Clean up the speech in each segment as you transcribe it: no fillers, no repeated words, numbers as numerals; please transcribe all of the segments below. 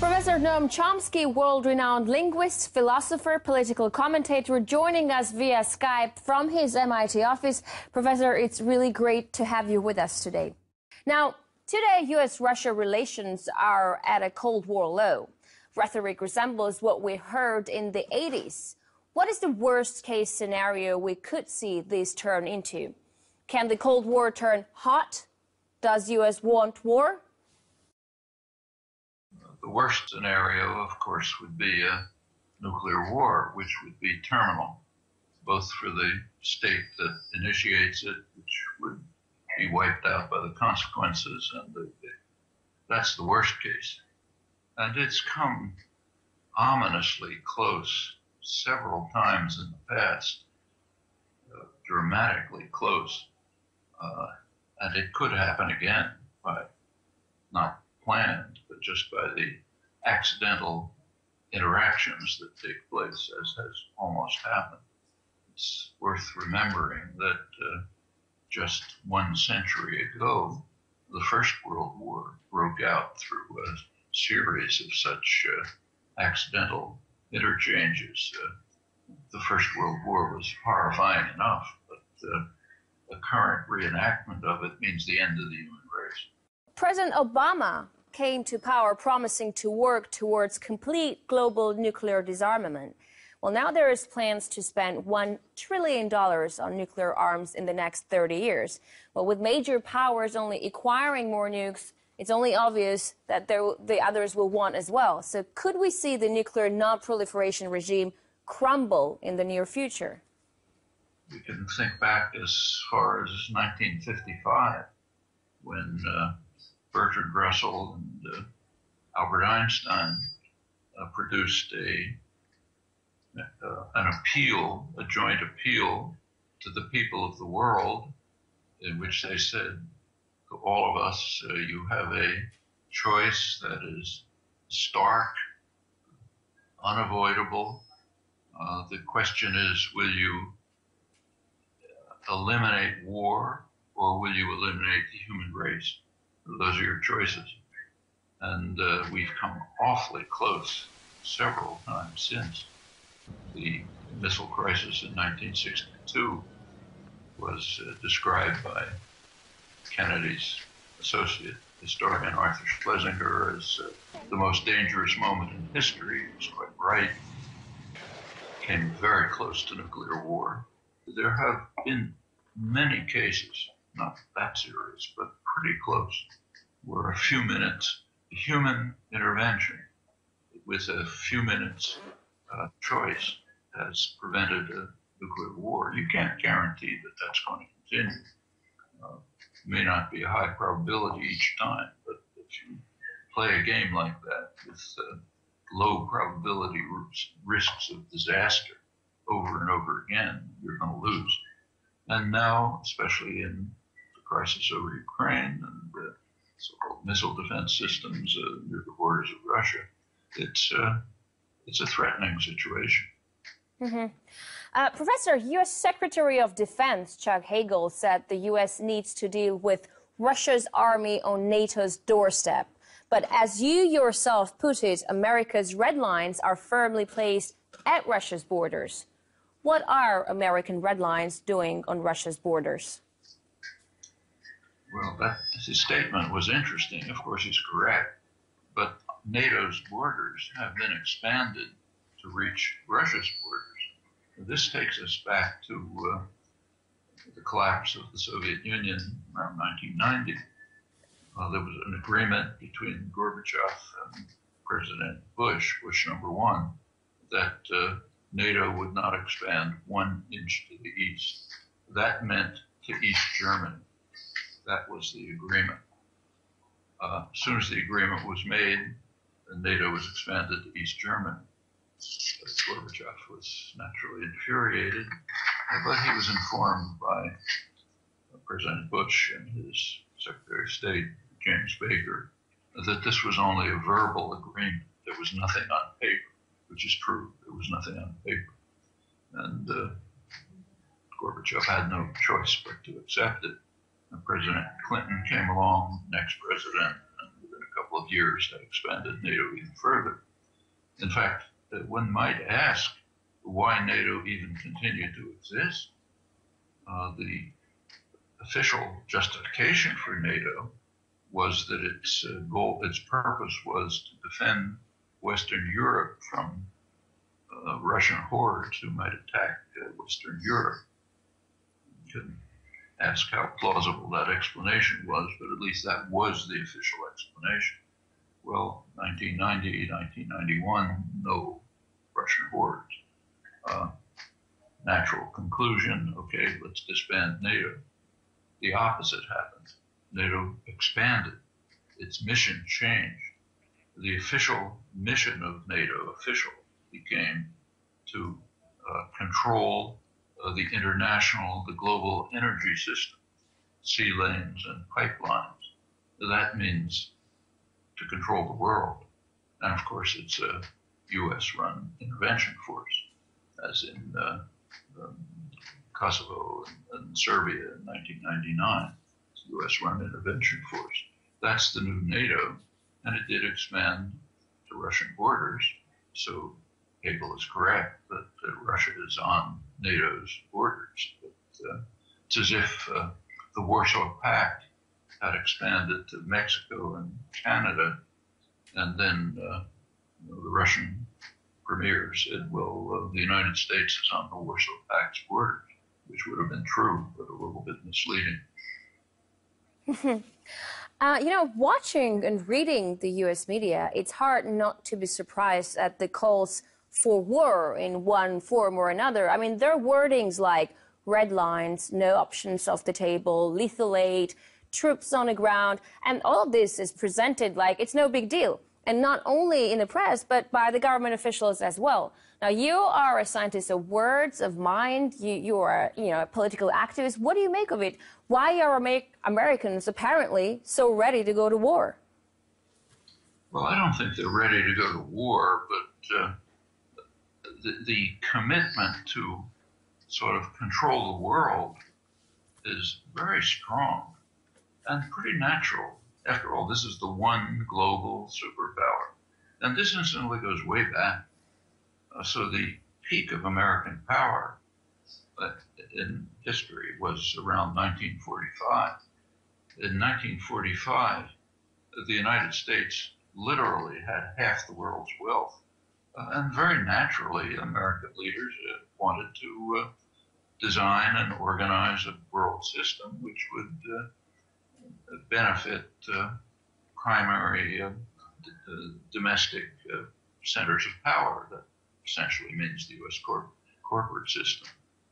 Professor Noam Chomsky, world-renowned linguist, philosopher, political commentator, joining us via Skype from his MIT office. Professor, it's really great to have you with us today. Now, today, U.S.-Russia relations are at a Cold War low. Rhetoric resembles what we heard in the 80s. What is the worst-case scenario we could see this turn into? Can the Cold War turn hot? Does U.S. want war? The worst scenario, of course, would be a nuclear war, which would be terminal, both for the state that initiates it, which would be wiped out by the consequences, and that's the worst case. And it's come ominously close several times in the past, dramatically close, and it could happen again by not planned, but just by the accidental interactions that take place, as has almost happened. It's worth remembering that just 1 century ago, the First World War broke out through a series of such accidental interchanges. The First World War was horrifying enough, but the current reenactment of it means the end of the human race. President Obama came to power promising to work towards complete global nuclear disarmament. Well, now there is plans to spend $1 trillion on nuclear arms in the next 30 years. Well, with major powers only acquiring more nukes, it's only obvious that the others will want as well. So could we see the nuclear non-proliferation regime crumble in the near future? We can think back as far as 1955, when Bertrand Russell and Albert Einstein produced an appeal, a joint appeal to the people of the world, in which they said to all of us, you have a choice that is stark, unavoidable. The question is, will you eliminate war, or will you eliminate the human race? Those are your choices. And we've come awfully close several times since. The missile crisis in 1962 was described by Kennedy's associate historian Arthur Schlesinger as the most dangerous moment in history. He was quite right. Came very close to nuclear war. There have been many cases, not that serious, but pretty close, where a few minutes, human intervention with a few minutes choice has prevented a nuclear war. You can't guarantee that that's going to continue. It may not be a high probability each time, but if you play a game like that with low probability risks of disaster over and over again, you're going to lose. And now, especially in the crisis over Ukraine and the so-called missile defense systems near the borders of Russia, it's a threatening situation. Mm-hmm. Professor, U.S. Secretary of Defense Chuck Hagel said the U.S. needs to deal with Russia's army on NATO's doorstep. But as you yourself put it, America's red lines are firmly placed at Russia's borders. What are American red lines doing on Russia's borders? Well, his statement was interesting. Of course, he's correct. But NATO's borders have been expanded to reach Russia's borders. This takes us back to the collapse of the Soviet Union around 1990. There was an agreement between Gorbachev and President Bush #1, that NATO would not expand 1 inch to the east. That meant to East Germany. That was the agreement. As soon as the agreement was made, NATO was expanded to East Germany. Gorbachev was naturally infuriated, but he was informed by President Bush and his Secretary of State, James Baker, that this was only a verbal agreement. There was nothing on paper, which is true. There was nothing on paper. And Gorbachev had no choice but to accept it. And President Clinton came along, next president, and within a couple of years that expanded NATO even further. In fact, one might ask why NATO even continued to exist. The official justification for NATO was that its purpose was to defend Western Europe from Russian hordes who might attack Western Europe. You can ask how plausible that explanation was, but at least that was the official explanation. Well, 1990, 1991, no Russian hordes. Natural conclusion, okay, let's disband NATO. The opposite happened. NATO expanded. Its mission changed. The official mission of NATO, became to control the global energy system, sea lanes and pipelines. That means to control the world. And of course, it's a US-run intervention force, as in Kosovo and Serbia in 1999. It's a US-run intervention force. That's the new NATO, and it did expand to Russian borders. So Hegel is correct that Russia is on NATO's borders. But, it's as if the Warsaw Pact had expanded to Mexico and Canada, and then the Russian premier said, well, the United States is on the Warsaw Pact's borders, which would have been true, but a little bit misleading. Watching and reading the U.S. media, it's hard not to be surprised at the calls for war in one form or another. I mean, there are wordings like red lines, no options off the table, lethal aid, troops on the ground, and all of this is presented like it's no big deal. And not only in the press, but by the government officials as well. Now, you are a scientist of words, of mind. You are, a political activist. What do you make of it? Why are Americans apparently so ready to go to war? Well, I don't think they're ready to go to war, but the commitment to sort of control the world is very strong and pretty natural. After all, this is the one global superpower. And this incidentally goes way back. So the peak of American power in history was around 1945. In 1945, the United States literally had half the world's wealth. And very naturally, American leaders wanted to design and organize a world system which would benefit primary domestic centers of power. That essentially means the U.S. corporate system.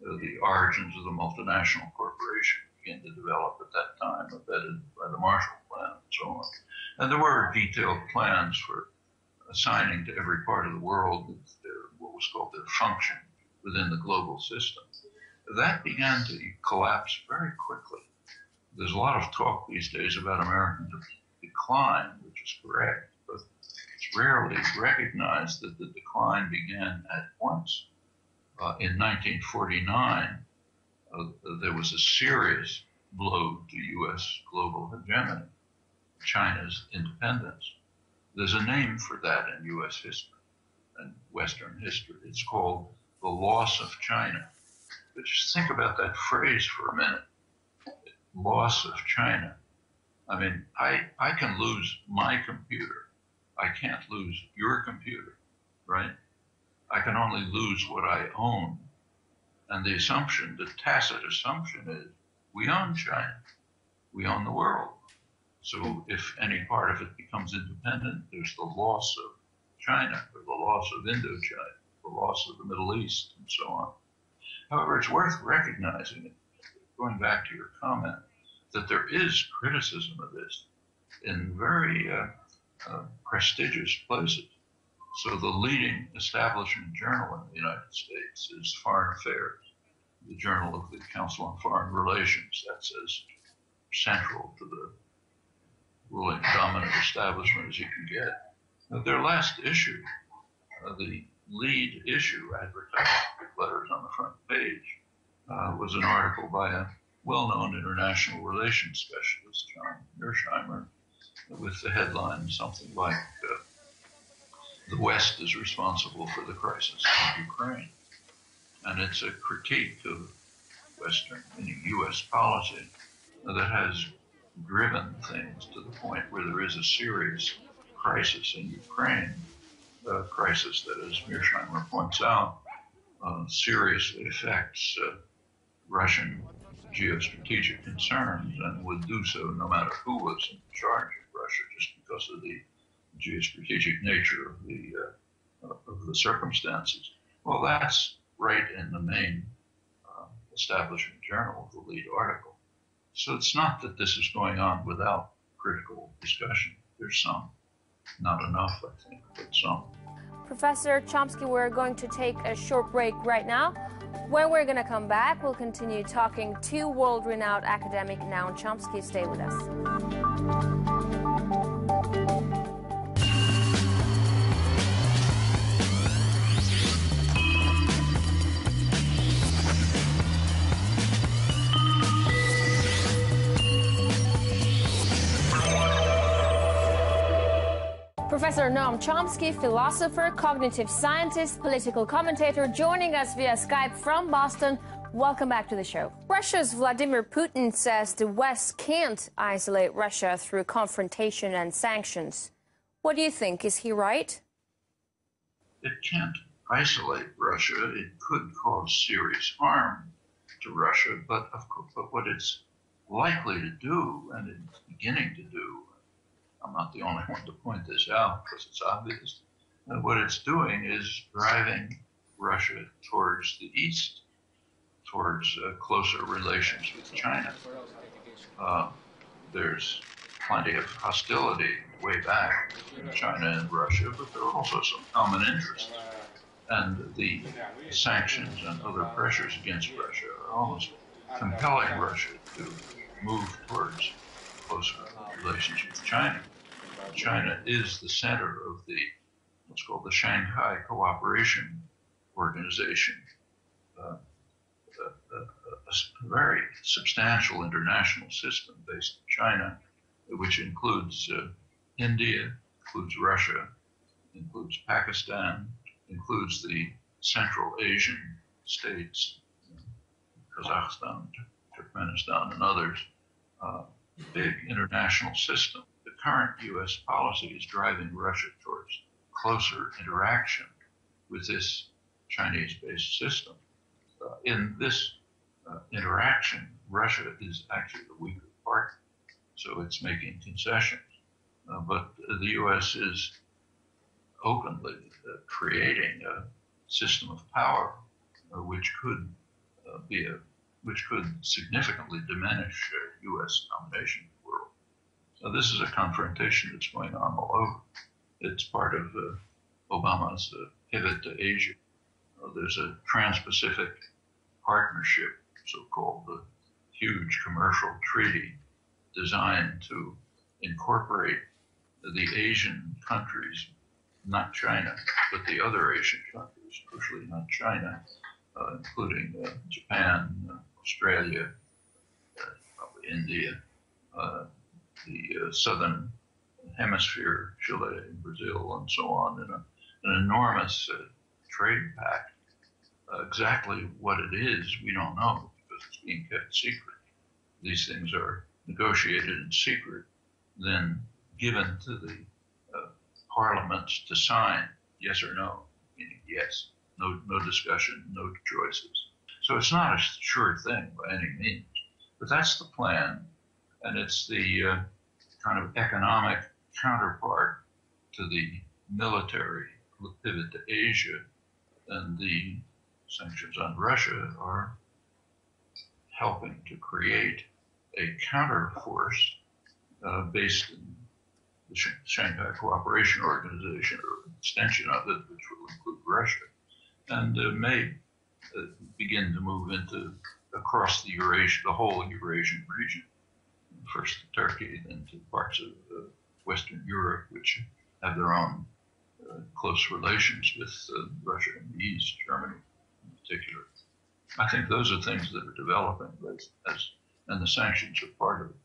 The origins of the multinational corporation began to develop at that time, abetted by the Marshall Plan and so on. And there were detailed plans for assigning to every part of the world what was called their function within the global system. That began to collapse very quickly. There's a lot of talk these days about American decline, which is correct, but it's rarely recognized that the decline began at once. In 1949, there was a serious blow to U.S. global hegemony, China's independence. There's a name for that in U.S. history and Western history. It's called the loss of China. But just think about that phrase for a minute. Loss of China. I mean, I can lose my computer. I can't lose your computer, right? I can only lose what I own. And the assumption, the tacit assumption is we own China. We own the world. So if any part of it becomes independent, there's the loss of China, or the loss of Indochina, the loss of the Middle East, and so on. However, it's worth recognizing, going back to your comment, that there is criticism of this in very prestigious places. So the leading establishment journal in the United States is Foreign Affairs, the journal of the Council on Foreign Relations. That's as central to the ruling dominant establishment as you can get. Now, their last issue, the lead issue, advertised with letters on the front page, was an article by a well-known international relations specialist, John Mearsheimer, with with the headline something like, the West is responsible for the crisis in Ukraine. And it's a critique of Western, meaning U.S. policy, that has driven things to the point where there is a serious crisis in Ukraine, a crisis that, as Mearsheimer points out, seriously affects Russian geostrategic concerns and would do so no matter who was in charge of Russia, just because of the geostrategic nature of the circumstances. Well, that's right in the main establishment journal, the lead article. So it's not that this is going on without critical discussion. There's some, not enough, I think, but some. Professor Chomsky, we're going to take a short break right now. When we're going to come back, we'll continue talking to world-renowned academic Noam Chomsky. Stay with us. Professor Noam Chomsky, philosopher, cognitive scientist, political commentator, joining us via Skype from Boston. Welcome back to the show. Russia's Vladimir Putin says the West can't isolate Russia through confrontation and sanctions. What do you think? Is he right? It can't isolate Russia. It could cause serious harm to Russia, but of course, what it's likely to do, and it's beginning to do, I'm not the only one to point this out because it's obvious, what it's doing is driving Russia towards the east, towards closer relations with China. There's plenty of hostility way back between China and Russia, but there are also some common interests. And the sanctions and other pressures against Russia are almost compelling Russia to move towards closer relations with China. China is the center of the what's called the Shanghai Cooperation Organization, a very substantial international system based in China, which includes India, includes Russia, includes Pakistan, includes the Central Asian states, Kazakhstan, Turkmenistan, and others. Big international system. The current U.S. policy is driving Russia towards closer interaction with this Chinese-based system. In this interaction, Russia is actually the weaker partner, so it's making concessions. But the U.S. is openly creating a system of power which could significantly diminish U.S. domination of the world. So this is a confrontation that's going on all over. It's part of Obama's pivot to Asia. There's a Trans-Pacific Partnership, so-called the huge commercial treaty designed to incorporate the Asian countries, not China, but the other Asian countries, crucially not China, including Japan, Australia, probably India, the southern hemisphere, Chile, Brazil, and so on, in an enormous trade pact. Exactly what it is, we don't know because it's being kept secret. These things are negotiated in secret, then given to the parliaments to sign, yes or no, meaning yes, no discussion, no choices. So it's not a sure thing by any means, but that's the plan, and it's the kind of economic counterpart to the military pivot to Asia, and the sanctions on Russia are helping to create a counterforce based in the Shanghai Cooperation Organization, or an extension of it, which will include Russia, and may begin to move into across the whole Eurasian region, first to Turkey, then to parts of Western Europe, which have their own close relations with Russia in the East, Germany in particular. I think those are things that are developing, and the sanctions are part of it.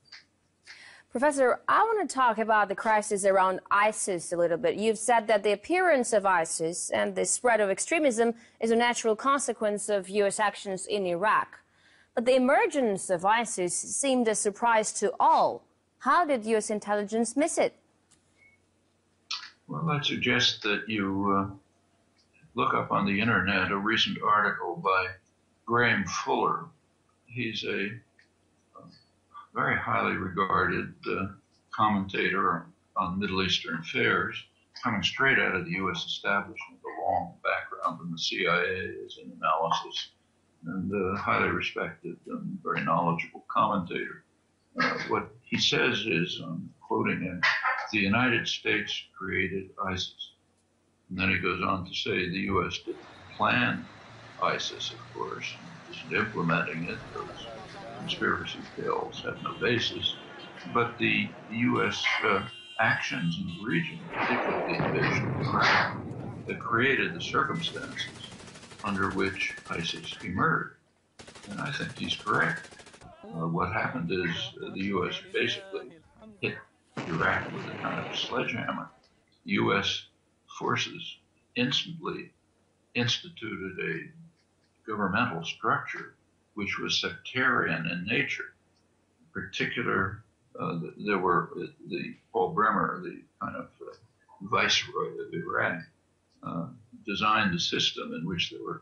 Professor, I want to talk about the crisis around ISIS a little bit. You've said that the appearance of ISIS and the spread of extremism is a natural consequence of U.S. actions in Iraq. But the emergence of ISIS seemed a surprise to all. How did U.S. intelligence miss it? Well, I'd suggest that you look up on the internet a recent article by Graham Fuller. He's a very highly regarded commentator on Middle Eastern affairs, coming straight out of the U.S. establishment, a long background in the CIA as an analysis, and a highly respected and very knowledgeable commentator. What he says is, I'm quoting him, the United States created ISIS. And then he goes on to say the U.S. didn't plan ISIS, of course, isn't implementing it. Those conspiracy tales have no basis. But the U.S. actions in the region, particularly the invasion of Iraq, that created the circumstances under which ISIS emerged. And I think he's correct. What happened is the U.S. basically hit Iraq with a kind of sledgehammer. U.S. forces instantly instituted a governmental structure which was sectarian in nature. In particular, there were the Paul Bremer, the kind of viceroy of Iraq, designed a system in which there were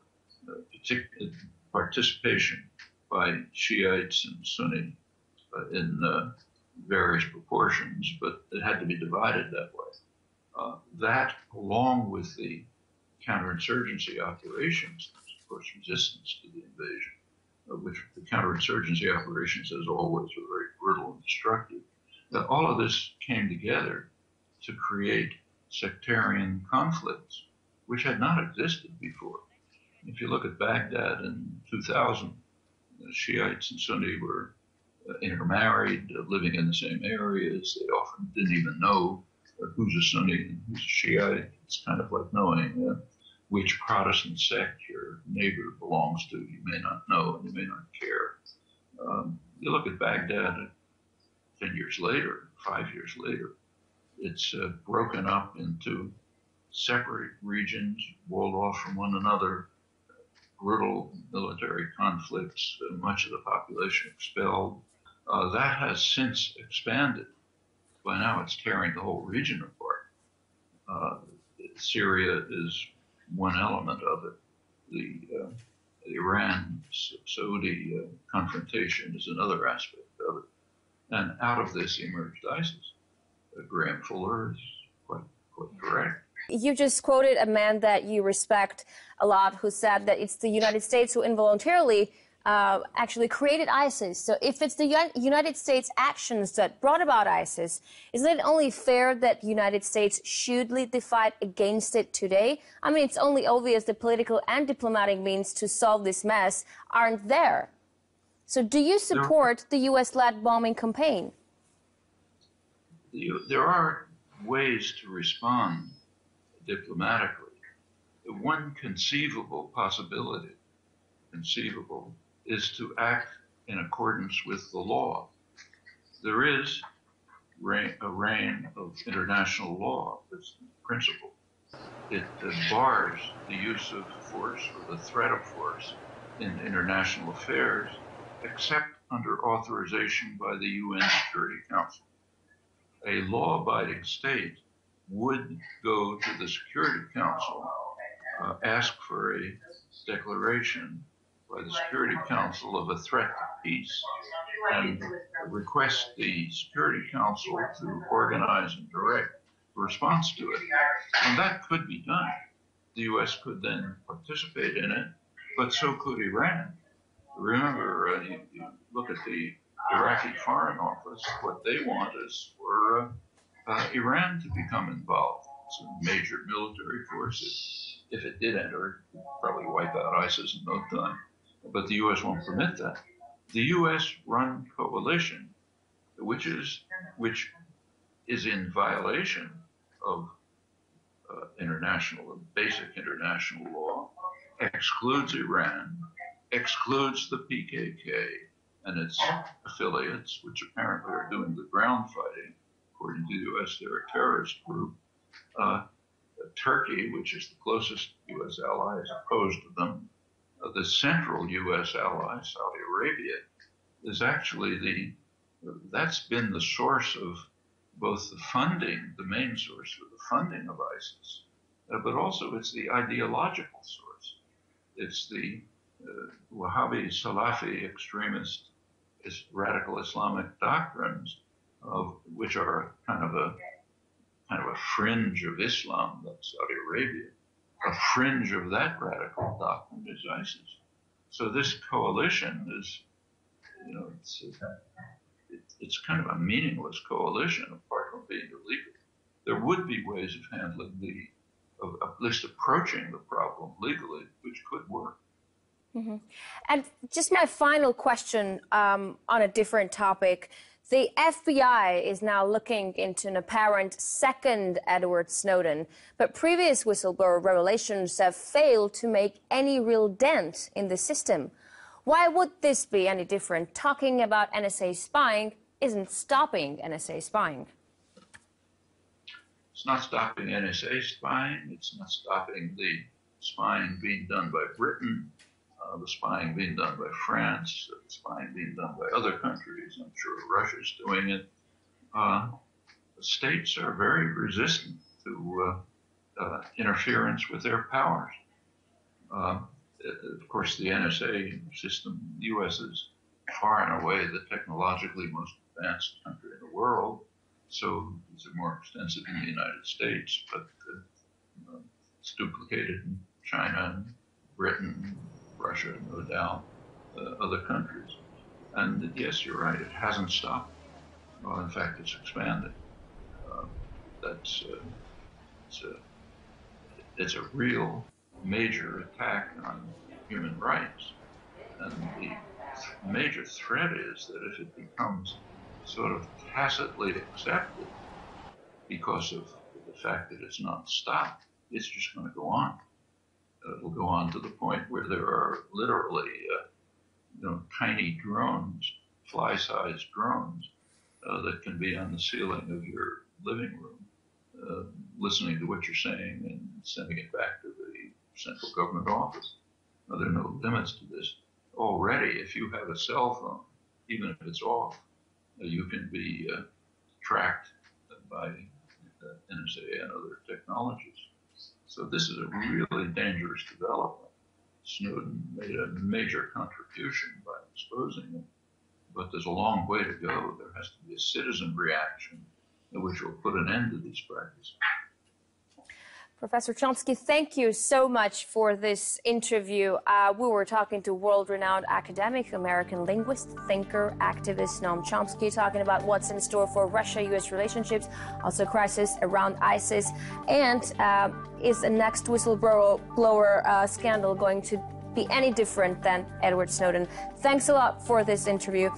participation by Shiites and Sunni in various proportions, but it had to be divided that way. That, along with the counterinsurgency operations, of course, resistance to the invasion, which the counterinsurgency operations, as always, were very brutal and destructive. That all of this came together to create sectarian conflicts, which had not existed before. If you look at Baghdad in 2000, Shiites and Sunni were intermarried, living in the same areas. They often didn't even know who's a Sunni and who's a Shiite. It's kind of like knowing which Protestant sect your neighbor belongs to. You may not know and you may not care. You look at Baghdad 10 years later, 5 years later, it's broken up into separate regions, walled off from one another, brutal military conflicts, much of the population expelled. That has since expanded. By now it's tearing the whole region apart. Syria is one element of it. The Iran-Saudi confrontation is another aspect of it. And out of this emerged ISIS. Graham Fuller is quite correct. You just quoted a man that you respect a lot who said that it's the United States who involuntarily actually created ISIS. So if it's the United States actions that brought about ISIS, isn't it only fair that the United States should lead the fight against it today? I mean, it's only obvious the political and diplomatic means to solve this mess aren't there. So do you support the U.S.-led bombing campaign? There are ways to respond diplomatically. One conceivable possibility, is to act in accordance with the law. There is a reign of international law, that's the principle. It bars the use of force or the threat of force in international affairs, except under authorization by the UN Security Council. A law-abiding state would go to the Security Council, ask for a declaration by the Security Council of a threat to peace, and request the Security Council to organize and direct a response to it. And that could be done. The U.S. could then participate in it, but so could Iran. Remember, you look at the Iraqi Foreign Office, what they want is for Iran to become involved. It's a major military force. If it did enter, it would probably wipe out ISIS in no time. But the U.S. won't permit that. The U.S.-run coalition, which is in violation of basic international law, excludes Iran, excludes the PKK, and its affiliates, which apparently are doing the ground fighting, according to the U.S., they're a terrorist group. Turkey, which is the closest U.S. ally, is opposed to them. The central U.S. ally, Saudi Arabia, is actually that's been the source of both the funding, the main source of the funding of ISIS, but also it's the ideological source. It's the Wahhabi, Salafi extremist, radical Islamic doctrines, which are kind of a fringe of Islam, that's Saudi Arabia. A fringe of that radical doctrine is ISIS. So this coalition is, it's kind of a meaningless coalition apart from being illegal. There would be ways of handling of at least approaching the problem legally, which could work. Mm-hmm. And just my final question on a different topic. The FBI is now looking into an apparent second Edward Snowden, but previous whistleblower revelations have failed to make any real dent in the system. Why would this be any different? Talking about NSA spying isn't stopping NSA spying. It's not stopping NSA spying. It's not stopping the spying being done by Britain, the spying being done by France, the spying being done by other countries. I'm sure Russia's doing it. The states are very resistant to interference with their powers. Of course, the NSA system, the U.S. is far and away the technologically most advanced country in the world, so these are more extensive in the United States, but it's duplicated in China and Britain, Russia, no doubt, other countries. And yes, you're right, it hasn't stopped. Well, in fact, it's expanded. It's a real major attack on human rights. And the major threat is that if it becomes sort of tacitly accepted because of the fact that it's not stopped, it's just going to go on. It'll go on to the point where there are literally tiny drones, fly-sized drones, that can be on the ceiling of your living room, listening to what you're saying and sending it back to the central government office. Now, there are no limits to this. Already, if you have a cell phone, even if it's off, you can be tracked by NSA and other technologies. So this is a really dangerous development. Snowden made a major contribution by exposing it, but there's a long way to go. There has to be a citizen reaction which will put an end to these practices. Professor Chomsky, thank you so much for this interview. We were talking to world-renowned academic, American linguist, thinker, activist Noam Chomsky, talking about what's in store for Russia-U.S. relationships, also crisis around ISIS, and is the next whistleblower scandal going to be any different than Edward Snowden? Thanks a lot for this interview.